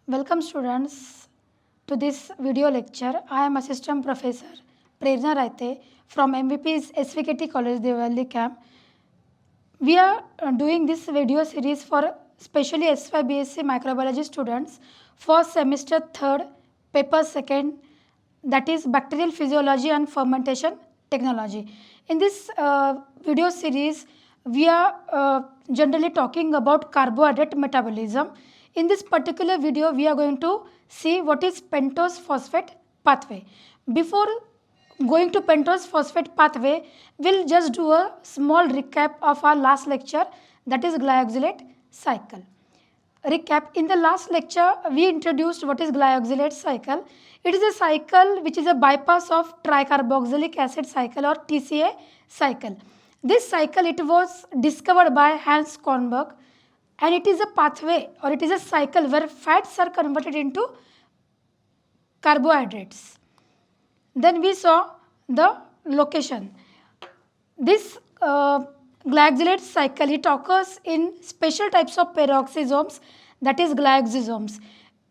Welcome students to this video lecture. I am Assistant Professor Prerna Raite from MVP's SVKT College Devali Camp. We are doing this video series for specially SY BSc Microbiology students for semester 3rd, paper 2nd, that is Bacterial Physiology and Fermentation Technology. In this video series, we are generally talking about carbohydrate metabolism. In this particular video, we are going to see what is pentose phosphate pathway. Before going to pentose phosphate pathway, we'll just do a small recap of our last lecture, that is glyoxylate cycle. Recap, in the last lecture, we introduced what is glyoxylate cycle. It is a cycle which is a bypass of tricarboxylic acid cycle or TCA cycle. This cycle, it was discovered by Hans Kornberg, and it is a pathway or it is a cycle where fats are converted into carbohydrates. Then we saw the location. This glyoxylate cycle, it occurs in special types of peroxisomes, that is glyoxysomes,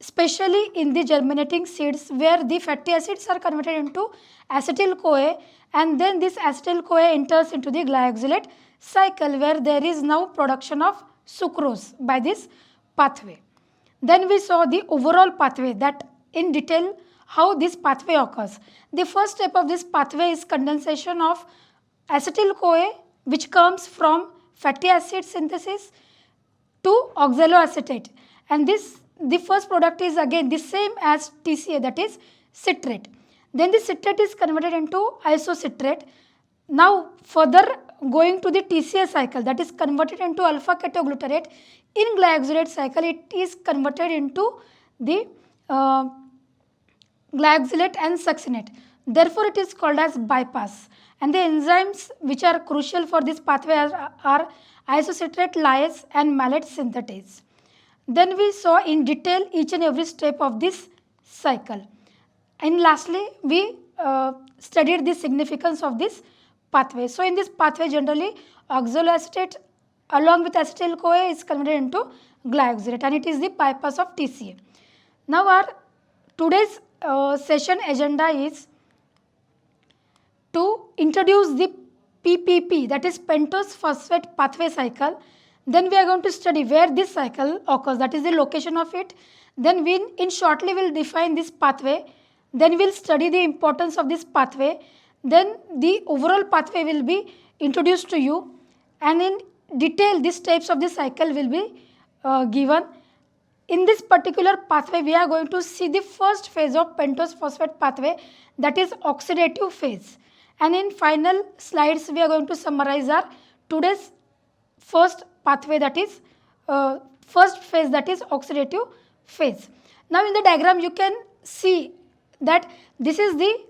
especially in the germinating seeds where the fatty acids are converted into acetyl-CoA, and then this acetyl-CoA enters into the glyoxylate cycle where there is now production of sucrose by this pathway. Then we saw the overall pathway, that in detail how this pathway occurs. The first step of this pathway is condensation of acetyl-CoA, which comes from fatty acid synthesis to oxaloacetate, and the first product is again the same as TCA, that is citrate. Then the citrate is converted into isocitrate. Now further going to the TCA cycle, that is converted into alpha ketoglutarate. In glyoxylate cycle, it is converted into the glyoxylate and succinate. Therefore, it is called as bypass. And the enzymes which are crucial for this pathway are isocitrate lyase and malate synthetase. Then we saw in detail each and every step of this cycle. And lastly, we studied the significance of this pathway. So, in this pathway, generally oxaloacetate along with acetyl-CoA is converted into glyoxylate, and it is the bypass of TCA. Now, our today's session agenda is to introduce the PPP, that is pentose phosphate pathway cycle. Then we are going to study where this cycle occurs, that is the location of it. Then we shortly will define this pathway. Then we will study the importance of this pathway. Then the overall pathway will be introduced to you, and in detail these steps of the cycle will be given. In this particular pathway, we are going to see the first phase of pentose phosphate pathway, that is oxidative phase. And in final slides, we are going to summarize our today's first pathway, that is first phase, that is oxidative phase. Now in the diagram you can see that this is the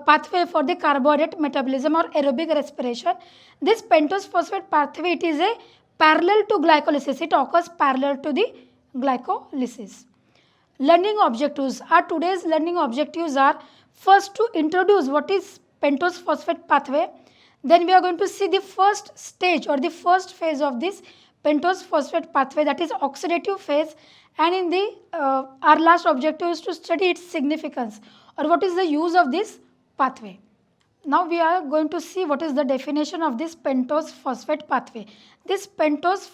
pathway for the carbohydrate metabolism or aerobic respiration. This pentose phosphate pathway, it is a parallel to glycolysis. It occurs parallel to the glycolysis. Learning objectives. Our today's learning objectives are first to introduce what is pentose phosphate pathway. Then we are going to see the first stage or the first phase of this pentose phosphate pathway, that is oxidative phase. And in the our last objective is to study its significance or what is the use of this pathway. Now we are going to see what is the definition of this pentose phosphate pathway. This pentose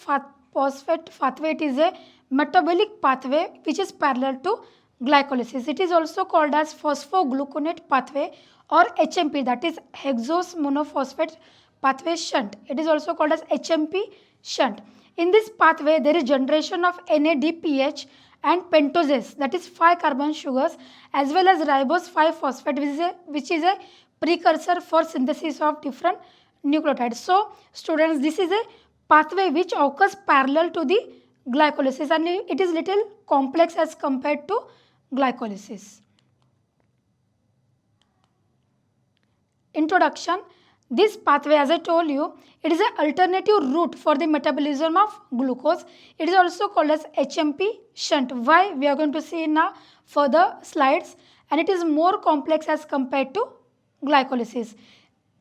phosphate pathway, it is a metabolic pathway which is parallel to glycolysis. It is also called as phosphogluconate pathway or HMP, that is hexose monophosphate pathway shunt. It is also called as HMP shunt. In this pathway, there is generation of NADPH and pentoses, that is 5 carbon sugars, as well as ribose 5 phosphate, which is a precursor for synthesis of different nucleotides. So students, this is a pathway which occurs parallel to the glycolysis, and it is little complex as compared to glycolysis. Introduction. This pathway, as I told you, it is an alternative route for the metabolism of glucose. It is also called as HMP shunt. Why? We are going to see in further slides, and it is more complex as compared to glycolysis.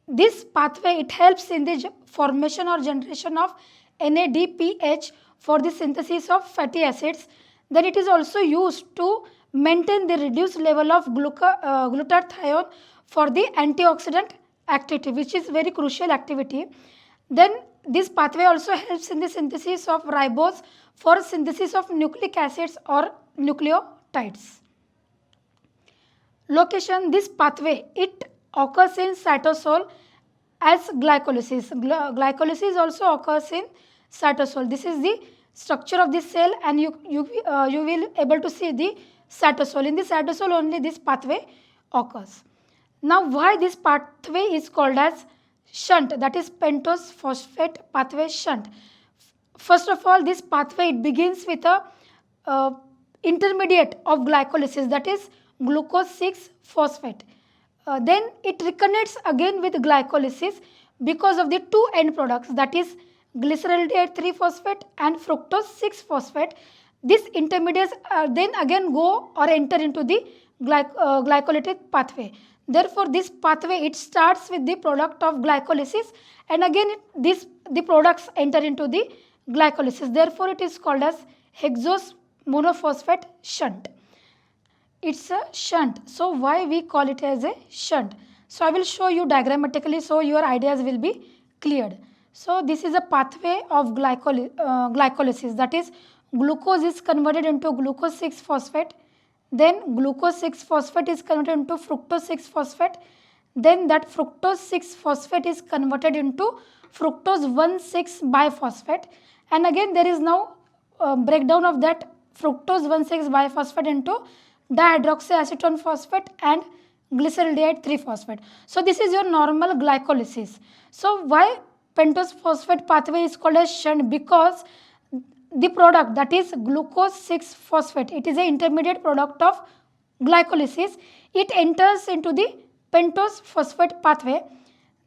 This pathway, it helps in the formation or generation of NADPH for the synthesis of fatty acids. Then it is also used to maintain the reduced level of glutathione for the antioxidant activity, which is very crucial activity. Then this pathway also helps in the synthesis of ribose for synthesis of nucleic acids or nucleotides. Location, this pathway, it occurs in cytosol as glycolysis. Glycolysis also occurs in cytosol. This is the structure of this cell, and you will able to see the cytosol. In the cytosol only this pathway occurs. Now why this pathway is called as shunt, that is pentose phosphate pathway shunt. First of all, this pathway, it begins with a intermediate of glycolysis, that is glucose 6 phosphate. Then it reconnects again with glycolysis because of the two end products, that is glyceraldehyde 3 phosphate and fructose 6 phosphate. These intermediates then again go or enter into the glycolytic pathway. Therefore, this pathway, it starts with the product of glycolysis, and again the products enter into the glycolysis. Therefore, it is called as hexose monophosphate shunt. It's a shunt. So why we call it as a shunt? So I will show you diagrammatically so your ideas will be cleared. So this is a pathway of glycolysis, that is glucose is converted into glucose 6 phosphate, then glucose 6 phosphate is converted into fructose 6 phosphate, then that fructose 6 phosphate is converted into fructose 1,6 biphosphate, and again there is now breakdown of that fructose 1,6 biphosphate into dihydroxyacetone phosphate and glyceraldehyde 3 phosphate. So this is your normal glycolysis. So why pentose phosphate pathway is called as shunt? Because the product, that is glucose 6 phosphate, it is an intermediate product of glycolysis. It enters into the pentose phosphate pathway.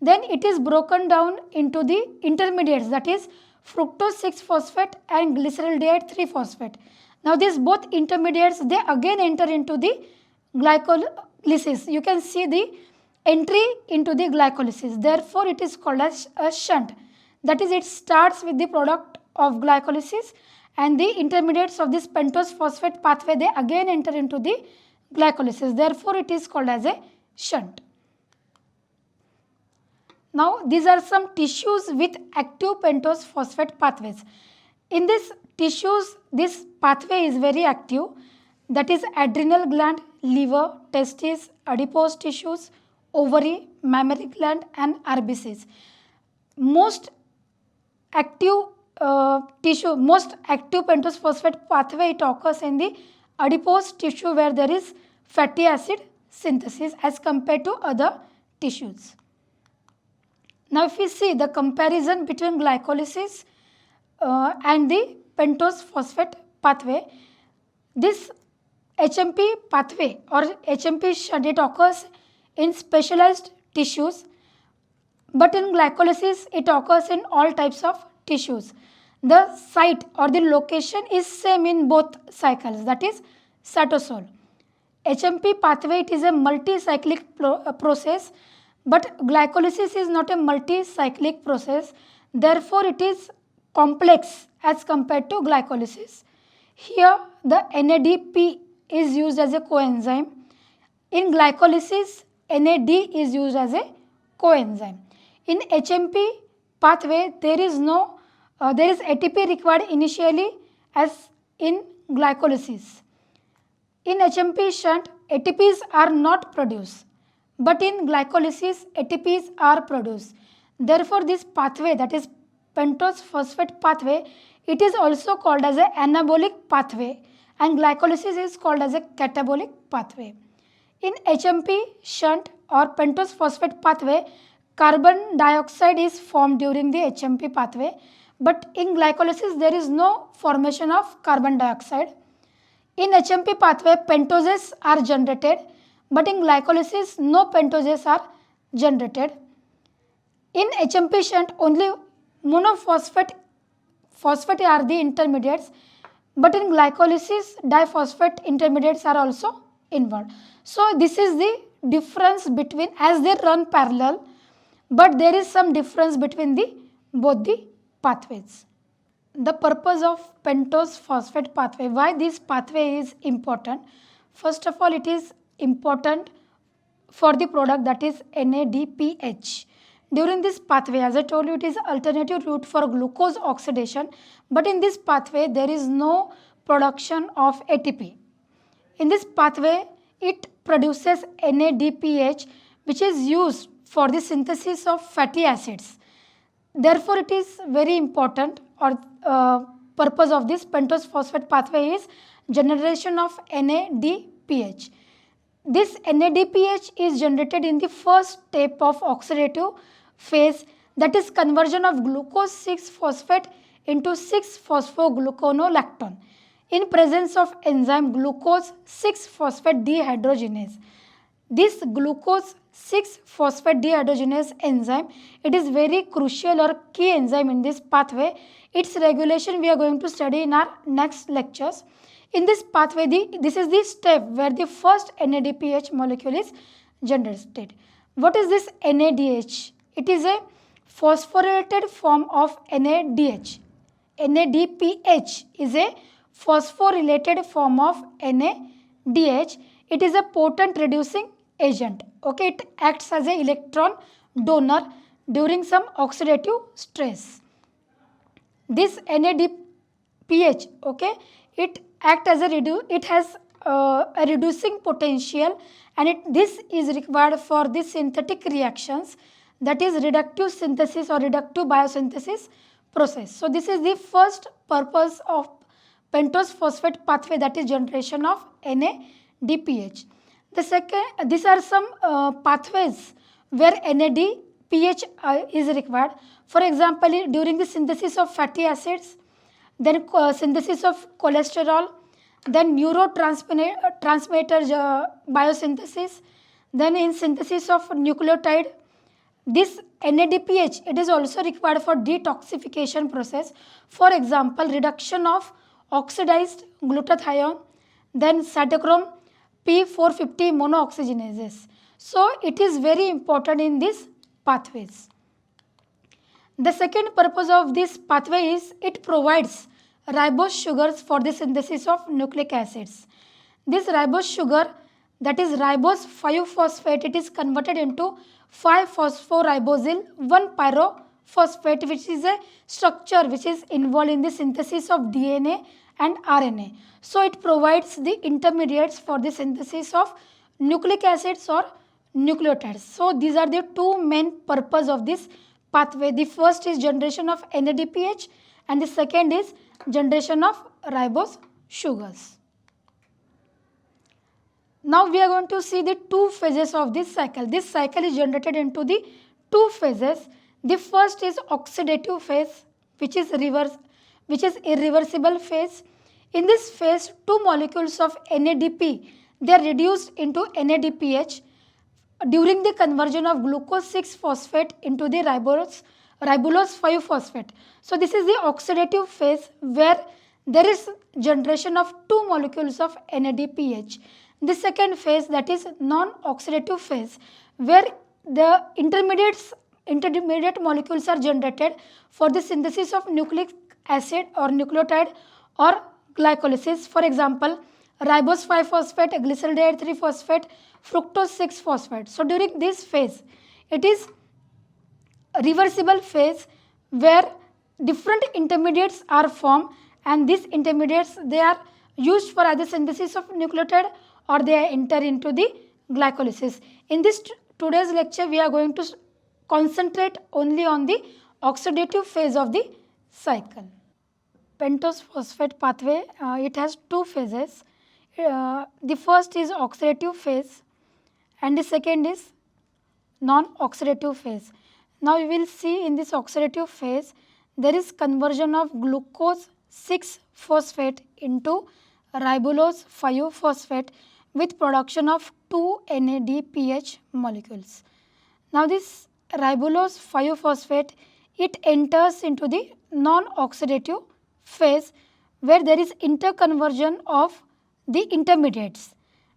Then it is broken down into the intermediates, that is fructose 6 phosphate and glyceraldehyde 3 phosphate. Now these both intermediates, they again enter into the glycolysis. You can see the entry into the glycolysis. Therefore, it is called as a shunt. That is, it starts with the product of glycolysis, and the intermediates of this pentose phosphate pathway, they again enter into the glycolysis. Therefore, it is called as a shunt. Now, these are some tissues with active pentose phosphate pathways. In these tissues, this pathway is very active, that is adrenal gland, liver, testes, adipose tissues, ovary, mammary gland and RBCs. Most active pentose phosphate pathway, it occurs in the adipose tissue where there is fatty acid synthesis as compared to other tissues. Now if we see the comparison between glycolysis and the pentose phosphate pathway, this HMP pathway or HMP shunt, it occurs in specialized tissues, but in glycolysis it occurs in all types of tissues. The site or the location is same in both cycles, that is cytosol. HMP pathway, it is a multi-cyclic process, but glycolysis is not a multi-cyclic process. Therefore, it is complex as compared to glycolysis. Here the NADP is used as a coenzyme. In glycolysis, NAD is used as a coenzyme. In HMP pathway, there is ATP required initially as in glycolysis. In HMP shunt, ATPs are not produced, but in glycolysis, ATPs are produced. Therefore, this pathway, that is pentose phosphate pathway, it is also called as an anabolic pathway, and glycolysis is called as a catabolic pathway. In HMP shunt or pentose phosphate pathway, carbon dioxide is formed during the HMP pathway, but in glycolysis there is no formation of carbon dioxide. In HMP pathway, pentoses are generated, but in glycolysis no pentoses are generated. In HMP shunt, only monophosphate are the intermediates, but in glycolysis diphosphate intermediates are also involved. So this is the difference between, as they run parallel, but there is some difference between both the pathways. the purpose of pentose phosphate pathway, why this pathway is important. First of all, it is important for the product that is NADPH. During this pathway, as I told you, it is alternative route for glucose oxidation, but in this pathway there is no production of ATP. In this pathway, it produces NADPH, which is used for the synthesis of fatty acids. Therefore, it is very important, or purpose of this pentose phosphate pathway is generation of NADPH. This NADPH is generated in the first step of oxidative phase, that is conversion of glucose 6-phosphate into 6-phosphogluconolactone in presence of enzyme glucose 6-phosphate dehydrogenase. This glucose 6-phosphate dehydrogenase enzyme, it is very crucial or key enzyme in this pathway. Its regulation we are going to study in our next lectures. In this pathway, this is the step where the first NADPH molecule is generated. What is this NADH? It is a phosphorylated form of NADH. NADPH is a phosphorylated form of NADH. It is a potent reducing agent. Okay, it acts as an electron donor during some oxidative stress. This NADPH, okay, it acts as it has a reducing potential, and this is required for the synthetic reactions, that is reductive synthesis or reductive biosynthesis process. So this is the first purpose of pentose phosphate pathway, that is generation of NADPH. The second, these are some pathways where NADPH is required. For example, during the synthesis of fatty acids, then synthesis of cholesterol, then neurotransmitter biosynthesis, then in synthesis of nucleotide. This NADPH, it is also required for detoxification process. For example, reduction of oxidized glutathione, then cytochrome P450 monooxygenases. So it is very important in these pathways. The second purpose of this pathway is it provides ribose sugars for the synthesis of nucleic acids. This ribose sugar, that is ribose 5-phosphate, it is converted into 5-phosphoribosyl 1-pyrophosphate, which is a structure which is involved in the synthesis of DNA and RNA. So it provides the intermediates for the synthesis of nucleic acids or nucleotides. So these are the two main purpose of this pathway. The first is generation of NADPH and the second is generation of ribose sugars. Now we are going to see the two phases of this cycle. This cycle is generated into the two phases. The first is oxidative phase, which is irreversible phase. In this phase, two molecules of NADP, they are reduced into NADPH during the conversion of glucose 6-phosphate into the ribulose 5-phosphate. So this is the oxidative phase where there is generation of two molecules of NADPH. The second phase, that is non-oxidative phase, where the intermediate molecules are generated for the synthesis of nucleic acid or nucleotide or glycolysis. For example, ribose 5-phosphate, glyceraldehyde 3-phosphate, fructose 6-phosphate. So during this phase, it is a reversible phase where different intermediates are formed, and these intermediates, they are used for either synthesis of nucleotide or they enter into the glycolysis. In this today's lecture, we are going to concentrate only on the oxidative phase of the cycle. Pentose phosphate pathway, it has two phases. The first is oxidative phase and the second is non-oxidative phase. Now we will see in this oxidative phase, there is conversion of glucose 6-phosphate into ribulose 5-phosphate with production of 2 NADPH molecules. Now this ribulose 5-phosphate, it enters into the non-oxidative phase where there is interconversion of the intermediates,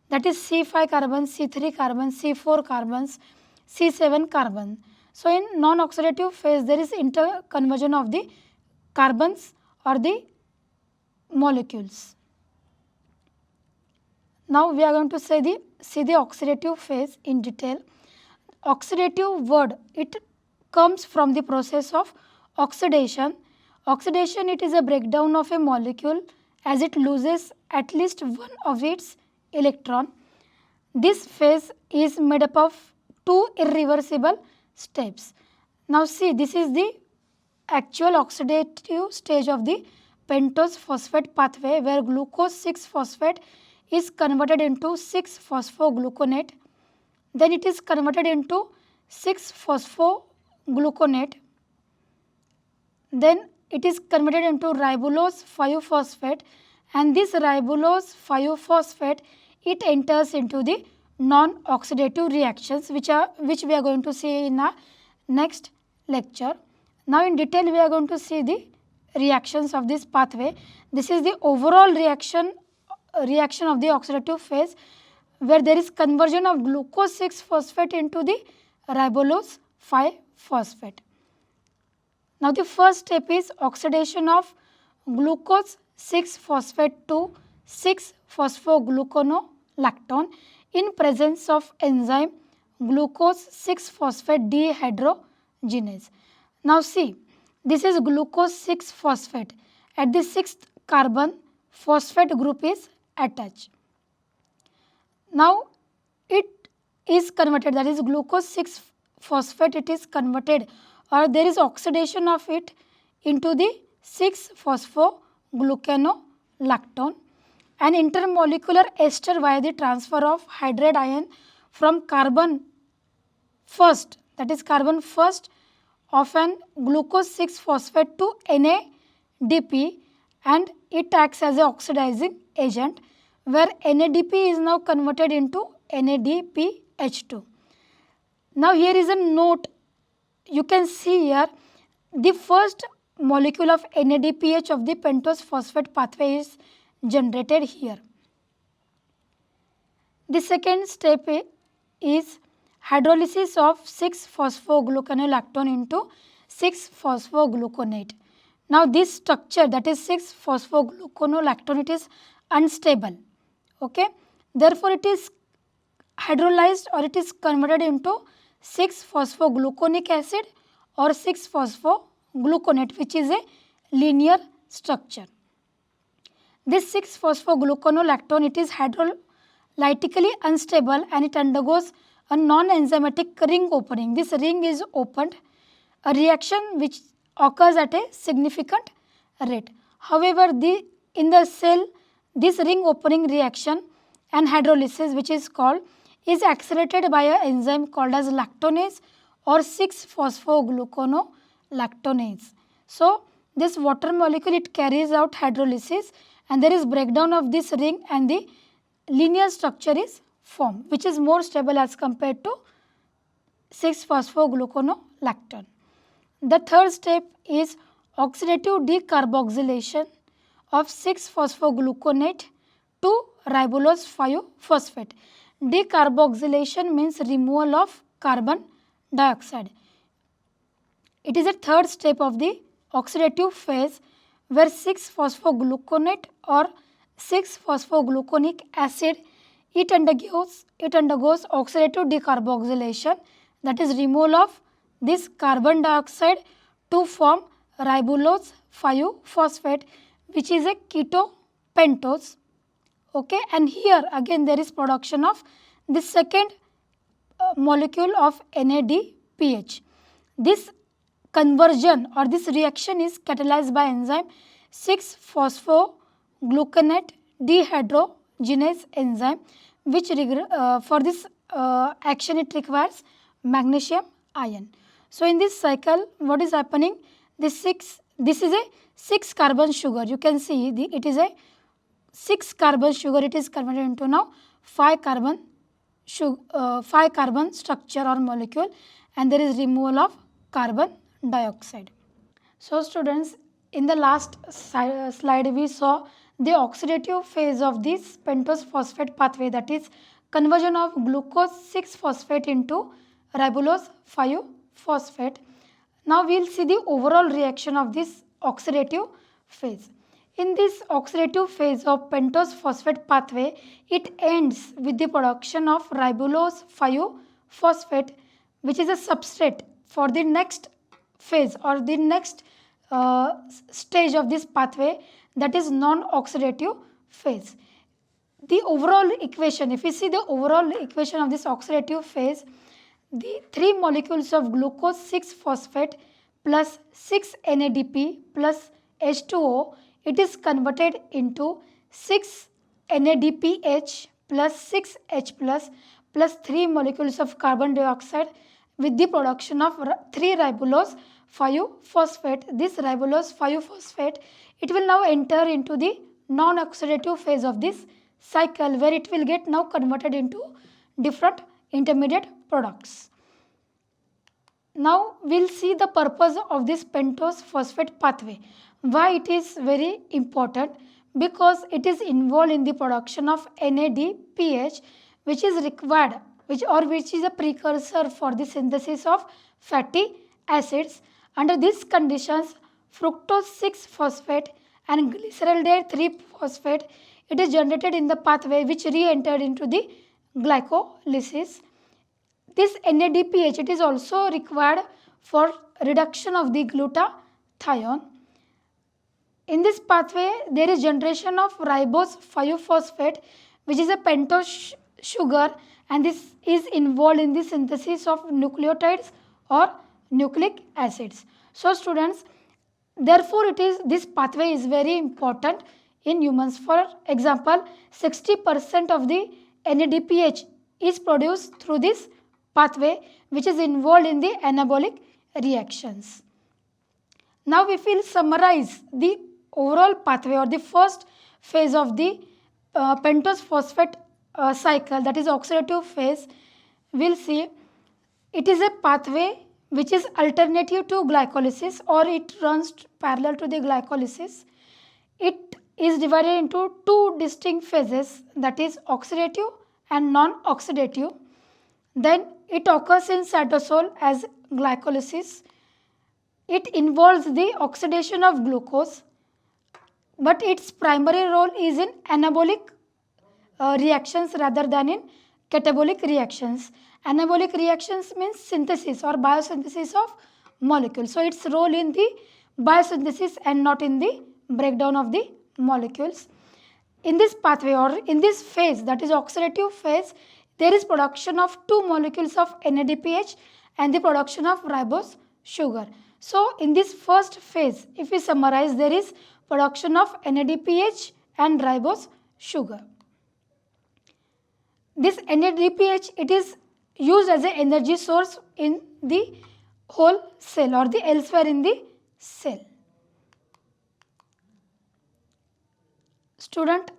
that is C5 carbon, C3 carbon, C4 carbons, C7 carbon. So in non-oxidative phase, there is interconversion of the carbons or the molecules. Now we are going to see the oxidative phase in detail. Oxidative word, it comes from the process of oxidation. Oxidation, it is a breakdown of a molecule as it loses at least one of its electron. This phase is made up of two irreversible steps. Now see, this is the actual oxidative stage of the pentose phosphate pathway, where glucose 6-phosphate is converted into 6-phosphogluconate. Then it is converted into 6-phosphogluconate. Then it is converted into ribulose 5-phosphate, and this ribulose 5-phosphate, it enters into the non-oxidative reactions, which we are going to see in our next lecture. Now in detail we are going to see the reactions of this pathway. This is the overall reaction of the oxidative phase, where there is conversion of glucose 6-phosphate into the ribulose 5-phosphate. Now the first step is oxidation of glucose 6-phosphate to 6-phosphogluconolactone in presence of enzyme glucose 6-phosphate dehydrogenase. Now see, this is glucose 6-phosphate. At the 6th carbon, phosphate group is attached. Now it is converted, that is glucose 6-phosphate, it is converted, or there is oxidation of it into the 6-phosphogluconolactone. An intermolecular ester via the transfer of hydride ion from carbon first, that is carbon first of an glucose 6-phosphate to NADP, and it acts as an oxidizing agent, where NADP is now converted into NADPH2. Now here is a note, you can see here the first molecule of NADPH of the pentose phosphate pathway is generated here. The second step is hydrolysis of 6-phosphogluconolactone into 6-phosphogluconate. Now this structure, that is 6-phosphogluconolactone, it is unstable. Okay, therefore it is hydrolyzed, or it is converted into 6-phosphogluconic acid or 6-phosphogluconate, which is a linear structure. This 6-phosphogluconolactone, it is hydrolytically unstable, and it undergoes a non-enzymatic ring opening. This ring is opened, a reaction which occurs at a significant rate. However, in the cell, this ring opening reaction and hydrolysis, which is called, is accelerated by an enzyme called as lactonase or 6-phosphogluconolactonase. So this water molecule, it carries out hydrolysis, and there is breakdown of this ring, and the linear structure is formed, which is more stable as compared to 6-phosphogluconolactone. The third step is oxidative decarboxylation of 6-phosphogluconate to ribulose 5-phosphate. Decarboxylation means removal of carbon dioxide. It is a third step of the oxidative phase, where 6-phosphogluconate or 6-phosphogluconic acid, it undergoes oxidative decarboxylation, that is removal of this carbon dioxide to form ribulose 5-phosphate, which is a ketopentose. Okay, and here again there is production of the second molecule of NADPH. This conversion or this reaction is catalyzed by enzyme 6-phosphogluconate dehydrogenase enzyme, which for this action it requires magnesium ion. So in this cycle, what is happening? This is a 6-carbon sugar. You can see it is a 6-carbon sugar. It is converted into now 5-carbon structure or molecule, and there is removal of carbon dioxide. So students, in the last slide we saw the oxidative phase of this pentose phosphate pathway, that is conversion of glucose 6-phosphate into ribulose 5-phosphate. Now we will see the overall reaction of this oxidative phase. In this oxidative phase of pentose phosphate pathway, it ends with the production of ribulose 5-phosphate, which is a substrate for the next phase or the next stage of this pathway, that is non-oxidative phase. The overall equation, if we see the overall equation of this oxidative phase, the 3 molecules of glucose 6-phosphate plus 6-NADP plus H2O, it is converted into 6-NADPH plus 6H plus 3 molecules of carbon dioxide with the production of 3 ribulose 5-phosphate. This ribulose 5-phosphate, it will now enter into the non-oxidative phase of this cycle, where it will get now converted into different intermediate products. Now we'll see the purpose of this pentose phosphate pathway. Why it is very important? Because it is involved in the production of NADPH, which is required, which is a precursor for the synthesis of fatty acids. Under these conditions, fructose 6-phosphate and glyceraldehyde 3-phosphate, it is generated in the pathway which re-entered into the glycolysis. This NADPH, it is also required for reduction of the glutathione. In this pathway, there is generation of ribose 5-phosphate, which is a pentose sugar, and this is involved in the synthesis of nucleotides or nucleic acids. So students, therefore this pathway is very important in humans. For example, 60% of the NADPH is produced through this pathway, which is involved in the anabolic reactions. Now if we will summarize the overall pathway or the first phase of the pentose phosphate cycle, that is oxidative phase, we will see it is a pathway which is alternative to glycolysis, or it runs parallel to the glycolysis. It is divided into 2 distinct phases, that is oxidative and non-oxidative. Then it occurs in cytosol as glycolysis. It involves the oxidation of glucose, but its primary role is in anabolic reactions rather than in catabolic reactions. Anabolic reactions means synthesis or biosynthesis of molecules. So its role in the biosynthesis and not in the breakdown of the molecules. In this pathway or in this phase, that is oxidative phase, there is production of 2 molecules of NADPH and the production of ribose sugar. So in this first phase, if we summarize, there is production of NADPH and ribose sugar. This NADPH, it is used as an energy source in the whole cell or the elsewhere in the cell. Student,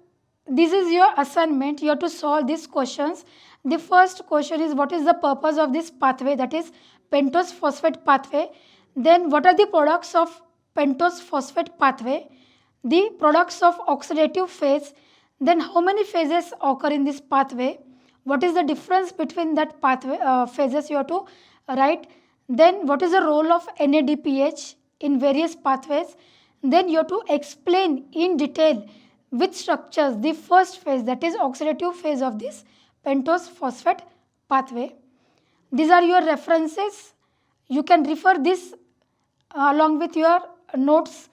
this is your assignment. You have to solve these questions. The first question is, what is the purpose of this pathway, that is pentose phosphate pathway? Then what are the products of pentose phosphate pathway? The products of oxidative phase. Then how many phases occur in this pathway? What is the difference between that pathway phases you have to write? Then what is the role of NADPH in various pathways? Then you have to explain in detail which structures the first phase, that is oxidative phase of this pentose phosphate pathway. These are your references. You can refer this along with your notes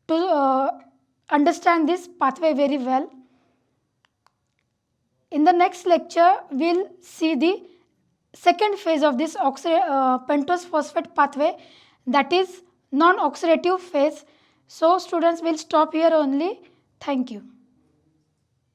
to understand this pathway very well. In the next lecture, we will see the second phase of this pentose phosphate pathway, that is non-oxidative phase. So students, will stop here only. Thank you.